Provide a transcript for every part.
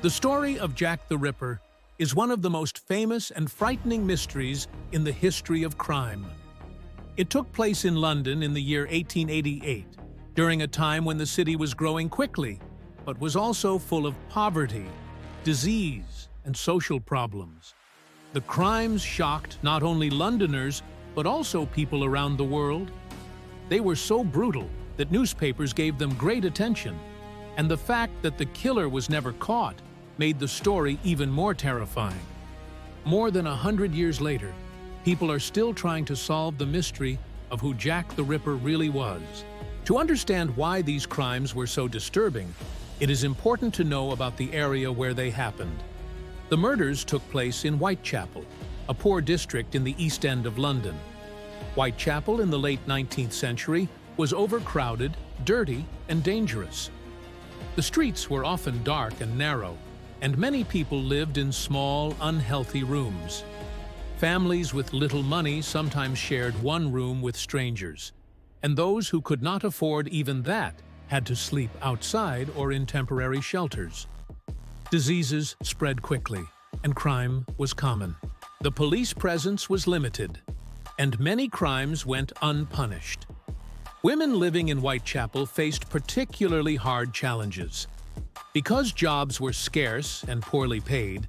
The story of Jack the Ripper is one of the most famous and frightening mysteries in the history of crime. It took place in London in the year 1888, during a time when the city was growing quickly, but was also full of poverty, disease, and social problems. The crimes shocked not only Londoners, but also people around the world. They were so brutal that newspapers gave them great attention, and the fact that the killer was never caught made the story even more terrifying. More than 100 years later, people are still trying to solve the mystery of who Jack the Ripper really was. To understand why these crimes were so disturbing, it is important to know about the area where they happened. The murders took place in Whitechapel, a poor district in the East End of London. Whitechapel in the late 19th century was overcrowded, dirty, and dangerous. The streets were often dark and narrow, and many people lived in small, unhealthy rooms. Families with little money sometimes shared one room with strangers, and those who could not afford even that had to sleep outside or in temporary shelters. Diseases spread quickly, and crime was common. The police presence was limited, and many crimes went unpunished. Women living in Whitechapel faced particularly hard challenges. Because jobs were scarce and poorly paid,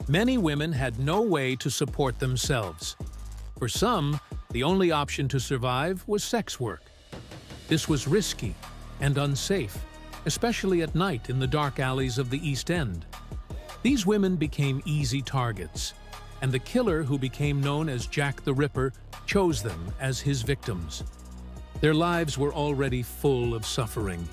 many women had no way to support themselves. For some, the only option to survive was sex work. This was risky and unsafe, especially at night in the dark alleys of the East End. These women became easy targets, and the killer, who became known as Jack the Ripper, chose them as his victims. Their lives were already full of suffering,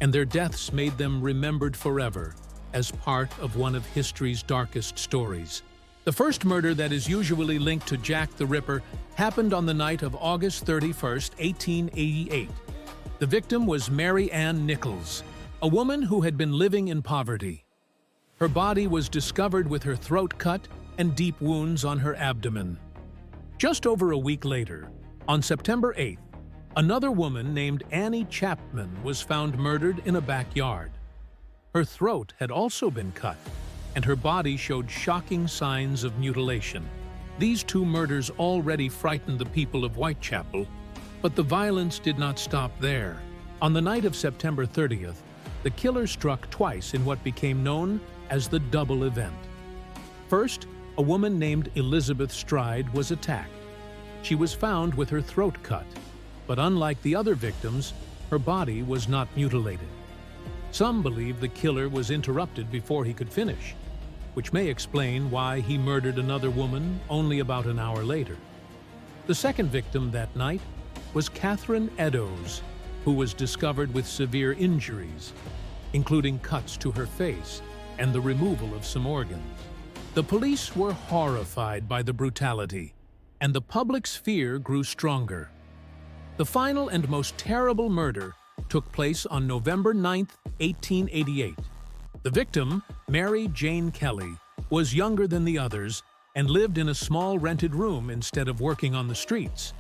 and their deaths made them remembered forever as part of one of history's darkest stories. The first murder that is usually linked to Jack the Ripper happened on the night of August 31st, 1888. The victim was Mary Ann Nichols, a woman who had been living in poverty. Her body was discovered with her throat cut and deep wounds on her abdomen. Just over a week later, on September 8th, another woman named Annie Chapman was found murdered in a backyard. Her throat had also been cut, and her body showed shocking signs of mutilation. These two murders already frightened the people of Whitechapel, but the violence did not stop there. On the night of September 30th, the killer struck twice in what became known as the double event. First, a woman named Elizabeth Stride was attacked. She was found with her throat cut, but unlike the other victims, her body was not mutilated. Some believe the killer was interrupted before he could finish, which may explain why he murdered another woman only about an hour later. The second victim that night was Catherine Eddowes, who was discovered with severe injuries, including cuts to her face and the removal of some organs. The police were horrified by the brutality, and the public's fear grew stronger. The final and most terrible murder took place on November 9, 1888. The victim, Mary Jane Kelly, was younger than the others and lived in a small rented room instead of working on the streets.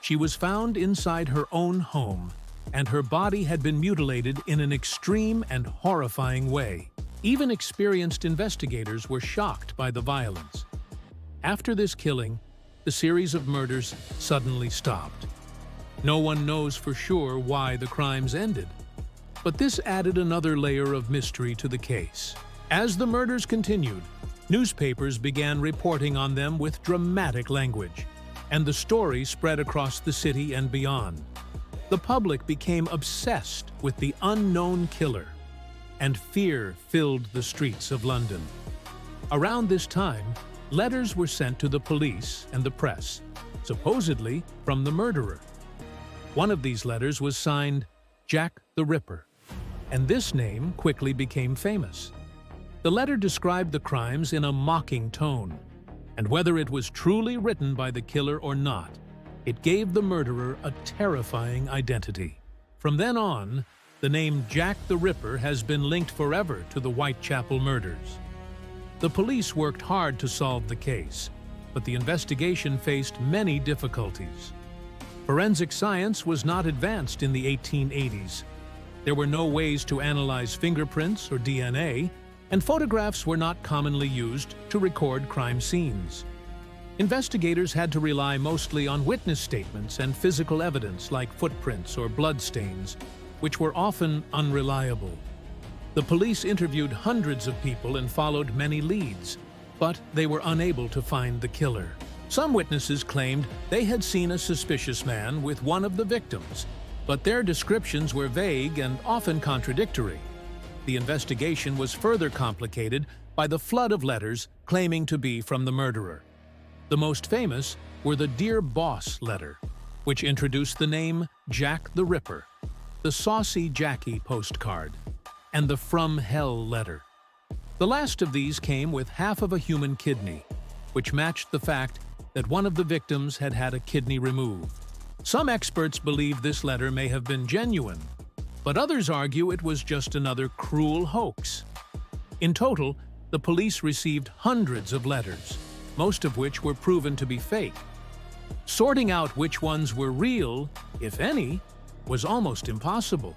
She was found inside her own home, and her body had been mutilated in an extreme and horrifying way. Even experienced investigators were shocked by the violence. After this killing, the series of murders suddenly stopped. No one knows for sure why the crimes ended, but this added another layer of mystery to the case. As the murders continued, newspapers began reporting on them with dramatic language, and the story spread across the city and beyond. The public became obsessed with the unknown killer, and fear filled the streets of London. Around this time, letters were sent to the police and the press, supposedly from the murderer. One of these letters was signed Jack the Ripper, and this name quickly became famous. The letter described the crimes in a mocking tone, and whether it was truly written by the killer or not, it gave the murderer a terrifying identity. From then on, the name Jack the Ripper has been linked forever to the Whitechapel murders. The police worked hard to solve the case, but the investigation faced many difficulties. Forensic science was not advanced in the 1880s. There were no ways to analyze fingerprints or DNA, and photographs were not commonly used to record crime scenes. Investigators had to rely mostly on witness statements and physical evidence like footprints or bloodstains, which were often unreliable. The police interviewed hundreds of people and followed many leads, but they were unable to find the killer. Some witnesses claimed they had seen a suspicious man with one of the victims, but their descriptions were vague and often contradictory. The investigation was further complicated by the flood of letters claiming to be from the murderer. The most famous were the Dear Boss letter, which introduced the name Jack the Ripper, the Saucy Jackie postcard, and the From Hell letter. The last of these came with half of a human kidney, which matched the fact that one of the victims had had a kidney removed. Some experts believe this letter may have been genuine, but others argue it was just another cruel hoax. In total, the police received hundreds of letters, most of which were proven to be fake. Sorting out which ones were real, if any, was almost impossible.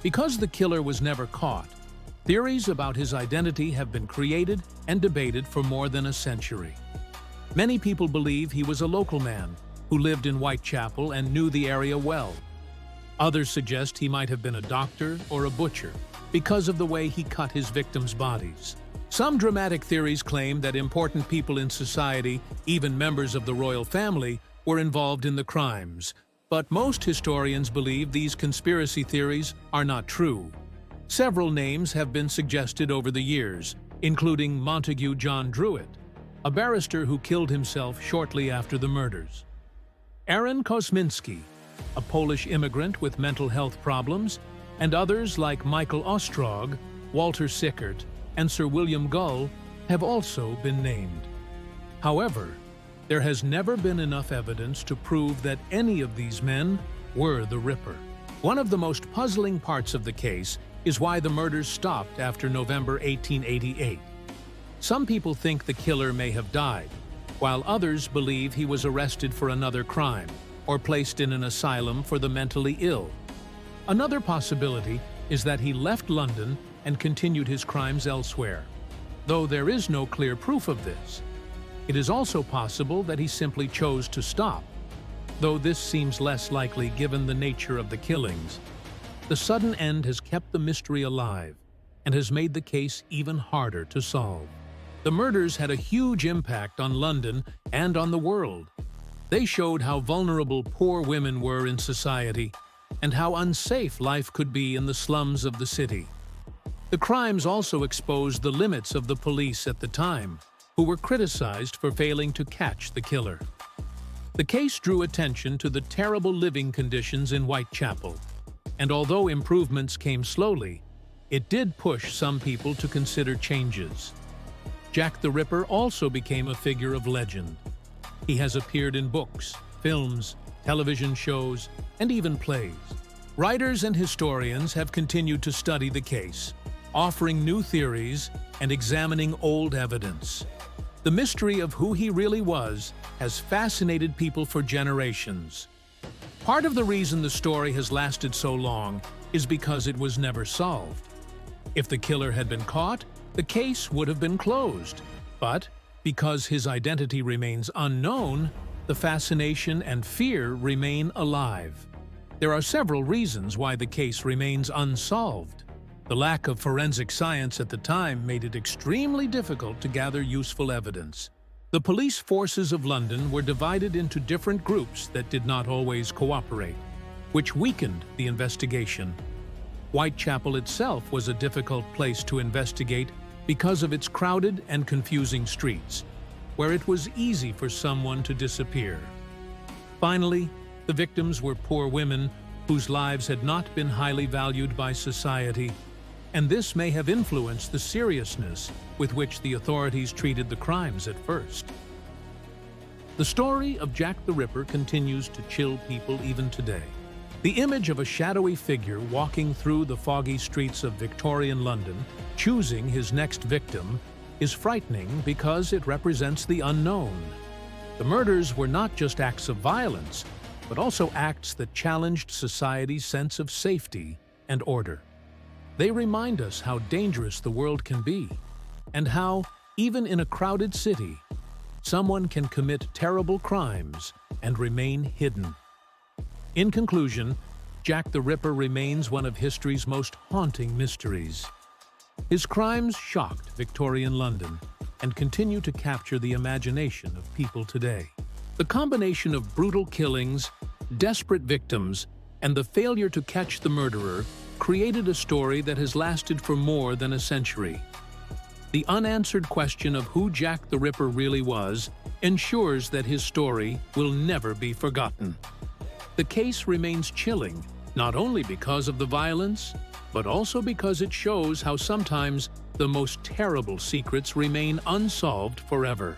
Because the killer was never caught, theories about his identity have been created and debated for more than a century. Many people believe he was a local man who lived in Whitechapel and knew the area well. Others suggest he might have been a doctor or a butcher because of the way he cut his victims' bodies. Some dramatic theories claim that important people in society, even members of the royal family, were involved in the crimes, but most historians believe these conspiracy theories are not true. Several names have been suggested over the years, including Montague John Druitt, a barrister who killed himself shortly after the murders; Aaron Kosminski, a Polish immigrant with mental health problems, and others like Michael Ostrog, Walter Sickert, and Sir William Gull have also been named. However, there has never been enough evidence to prove that any of these men were the Ripper. One of the most puzzling parts of the case is why the murders stopped after November 1888. Some people think the killer may have died, while others believe he was arrested for another crime or placed in an asylum for the mentally ill. Another possibility is that he left London and continued his crimes elsewhere, though there is no clear proof of this. It is also possible that he simply chose to stop, though this seems less likely given the nature of the killings. The sudden end has kept the mystery alive and has made the case even harder to solve. The murders had a huge impact on London and on the world. They showed how vulnerable poor women were in society and how unsafe life could be in the slums of the city. The crimes also exposed the limits of the police at the time, who were criticized for failing to catch the killer. The case drew attention to the terrible living conditions in Whitechapel, and although improvements came slowly, it did push some people to consider changes. Jack the Ripper also became a figure of legend. He has appeared in books, films, television shows, and even plays. Writers and historians have continued to study the case, offering new theories and examining old evidence. The mystery of who he really was has fascinated people for generations. Part of the reason the story has lasted so long is because it was never solved. If the killer had been caught, the case would have been closed. But because his identity remains unknown, the fascination and fear remain alive. There are several reasons why the case remains unsolved. The lack of forensic science at the time made it extremely difficult to gather useful evidence. The police forces of London were divided into different groups that did not always cooperate, which weakened the investigation. Whitechapel itself was a difficult place to investigate because of its crowded and confusing streets, where it was easy for someone to disappear. Finally, the victims were poor women whose lives had not been highly valued by society, and this may have influenced the seriousness with which the authorities treated the crimes at first. The story of Jack the Ripper continues to chill people even today. The image of a shadowy figure walking through the foggy streets of Victorian London, choosing his next victim, is frightening because it represents the unknown. The murders were not just acts of violence, but also acts that challenged society's sense of safety and order. They remind us how dangerous the world can be, and how, even in a crowded city, someone can commit terrible crimes and remain hidden. In conclusion, Jack the Ripper remains one of history's most haunting mysteries. His crimes shocked Victorian London and continue to capture the imagination of people today. The combination of brutal killings, desperate victims, and the failure to catch the murderer created a story that has lasted for more than a century. The unanswered question of who Jack the Ripper really was ensures that his story will never be forgotten. The case remains chilling, not only because of the violence, but also because it shows how sometimes the most terrible secrets remain unsolved forever.